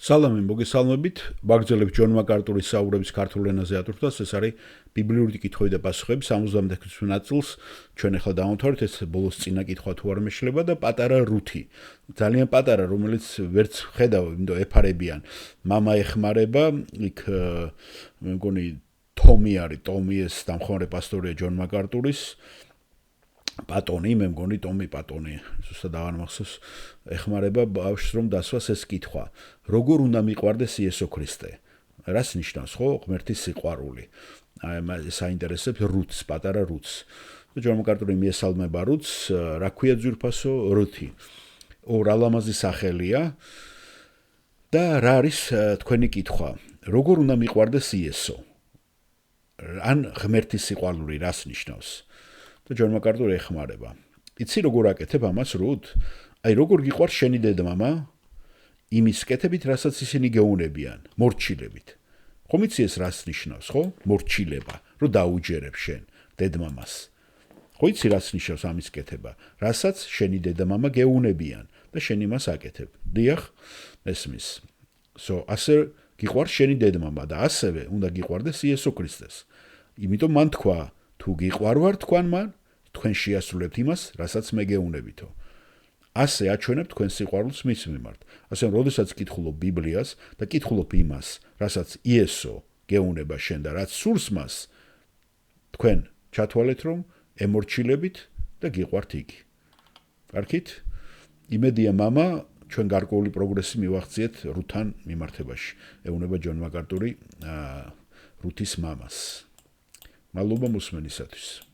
სალამი მოგესალმებით, ბაგრძელებ ჯონ მაკარტურის საუბრების ქართულ ენაზე ატვირთვას, ეს არის ბიბლიური კითხვები და პასუხები 76 ნაწილს, ჩვენ ახლა დავამთავრეთ, ეს ბოლოს წინა კითხვა თუ არ მეშლება და პატარა რუთი. ძალიან პატარა, რომელიც ვერც ხედავ, იმიტომ ეფარებიან. მამა ეხმარება, იქ მე მგონი თომი არის, ტომი ეს დამხმარე პასტორია ჯონ მაკარტურის. პატონი, მე მგონი ტომი პატონი, ზუსტად აღარ მახსოვს, ეხმარება ბავშვს რომ დასვას ეს კითხვა. როგორ უნდა მიყვარდეს იესო ქრისტე? რას ნიშნავს, ხო, ღმერთის სიყვარული? აი საინტერესებს რუთს, პატარა რუთს. ჯონ მაკარტური მიესალმება რუთს, რა ქვია ძვირფასო რუთი. რა ლამაზი სახელია და რა არის თქვენი კითხვა? როგორ უნდა მიყვარდეს იესო? ან ღმერთის სიყვარული რას ნიშნავს? და ჯონ მაკარტური ეხმარება. იცი როგორ აკეთებ ამას რუთ? აი როგორ გიყვარს შენი დედმამა? იმის კეთებით, რასაც ისინი გეუნებიან, მორჩილებით. ხომ იცი ეს რას ნიშნავს, ხო? მორჩილება, რომ დაუჯერებ შენ დედმამას. ხო იცი რას ნიშნავს ამის კეთება? რასაც შენი დედმამა გეუნებიან და შენ იმას აკეთებ. დიახ, ესმის. ასე გიყვარს შენი დედმამა და ასევე უნდა გიყვარდეს იესო ქრისტეს. იმიტომ მან თქვა, თუ გიყვარვარ თქვენ მან, თქვენ შეასრულებთ იმას, რასაც მე გეუნებითო. ასე აჩვენებ თქვენ სიყვარულს მის მიმართ. ასე როდესაც კითხულობ ბიბლიას და კითხულობ იმას, რასაც იესო გეუნება შენ და რაც სურს მას, თქვენ ჩათვალეთ რომ ემორჩილებით და გიყვართ იგი. კარგით? იმედია მამა ჩვენ გარკვეული პროგრესი მივახციეთ რუთთან მიმართებაში. ეუბნება ჯონ მაკარტური რუთის მამას. მადლობა მოსმენისათვის.